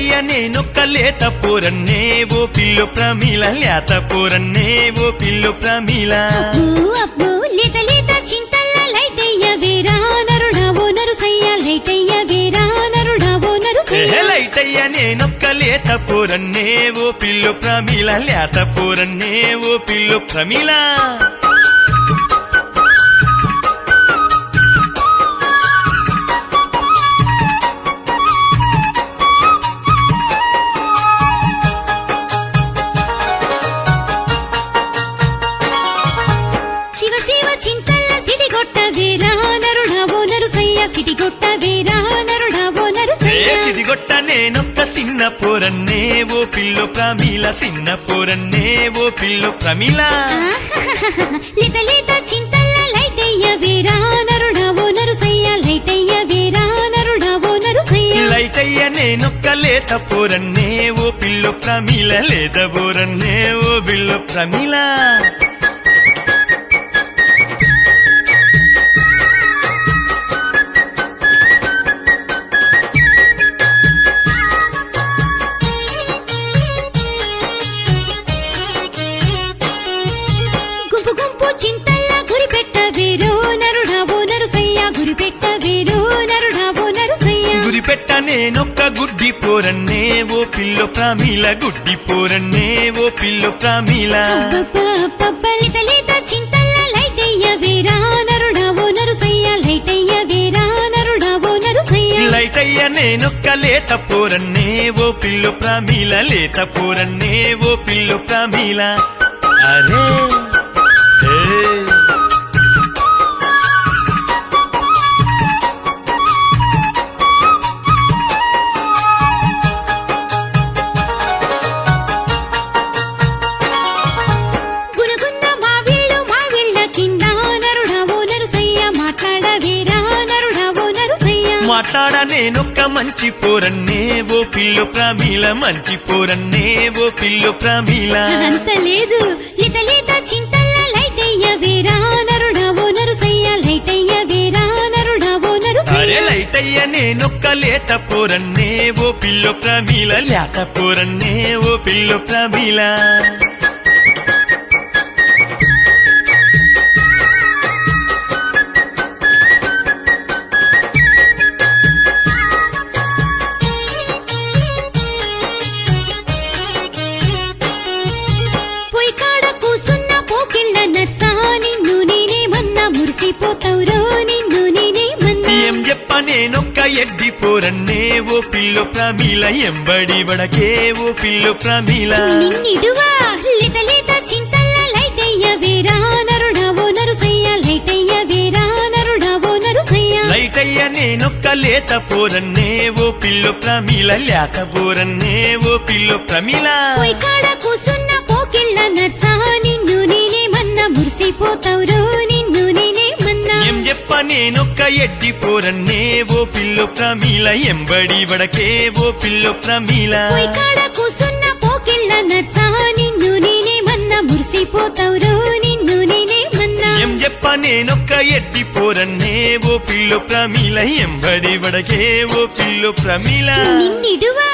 లైటయ్య నేనొక్క లేత పోరన్నే ఓ పిల్లు ప్రమీల లేత పోరన్నే ఓ పిల్లు ప్రమీల అబ్బో లేత లేత చింతల్ల లైటయ్య వేరా నరుడావో నరుసయ్య లైటయ్య వేరా నరుడావో నరుసయ్య లైటయ్య నేనొక్క లేత పోరన్నే ఓ పిల్లు ప్రమీల లేత పోరన్నే ఓ పిల్లు ప్రమీల సిడిగొట్ట నేనొక్క సిన్న పోరన్నే ఓ పిల్లు ప్రమీల సిన్న పోరన్నే ఓ పిల్లు ప్రమీల లేత లేత చింతల్ల లైటయ్య వేరా నరుడావో నరుసయ్య లైటయ్య వేరా నరుడావో నరుసయ్య లైటయ్య నేనొక్క లేత పోరన్నే ఓ పిల్లు ప్రమీల లేత పోరన్నే ఓ పిల్లు ప్రమీల గురిపెట్ట నేనొక్క గుడ్డి పోరన్నే ఓ పిల్లు ప్రమీల గుడ్డి పోరన్నే ఓ పిల్లు ప్రమీల లేత లేత చింతల్ల లైటయ్య వేరా నరుడావో నరుసయ్య లైటయ్య వేరా నరుడావో నరుసయ్య లైటయ్య నేనొక్క లేత పోరన్నే ఓ పిల్లు ప్రమీల లేత పోరన్నే ఓ పిల్లు ప్రమీల అరే మాట్లాడ నేనొక్క మంచి పోరన్నే ఓ పిల్లు ప్రమీల మంచి పోరన్నే ఓ పిల్లు ప్రమీల అంత లేదు లేత లేత చింతల్ల లైటయ్య వేరా నరుడావో నరుసయ్య లైటయ్య వేరా నరుడావో నరుసయ్య అరే లైటయ్య నేనొక్క లేత పోరన్నే ఓ పిల్లు ప్రమీల లేత పోరన్నే ఓ పిల్లు ప్రమీల ఏం చెప్ప నేనొక్క ఎడ్డి పోరన్నే ఓ పిల్లు ప్రమీల ఎంబడి వడకే ఓ పిల్లు ప్రమీల నిన్నిడువా లేత లేత చింతల్ల లైటయ్య వేరా నరుడావో నరుసయ్య లైటయ్య వేరా నరుడావో నరుసయ్య లైటయ్య నేనొక్క లేత పోరన్నే ఓ పిల్లు ప్రమీల లేత పోరన్నే ఓ పిల్లు ప్రమీల కాడ కూసున్న పోకిళ్ళ నర్సా నిన్ను నేనేమన్నా మురిసిపోతావురో నిన్ను నేనేమన్నా ఏం చెప్ప నేనొక్క ఎడ్డి పోరన్నే ఓ పిల్లు ప్రమీల ఎంబడి వడకే ఓ పిల్లు ప్రమీల కాడ కూసున్న పోకిళ్ళ నర్సా నిన్ను నేనేమన్నా మురిసిపోతావురో నిన్ను నేనేమన్నా ఏం చెప్ప నేనొక్క ఎడ్డి పోరన్నే ఓ పిల్లు ప్రమీల ఎంబడి వడకే ఓ పిల్లు ప్రమీల నిన్నిడువా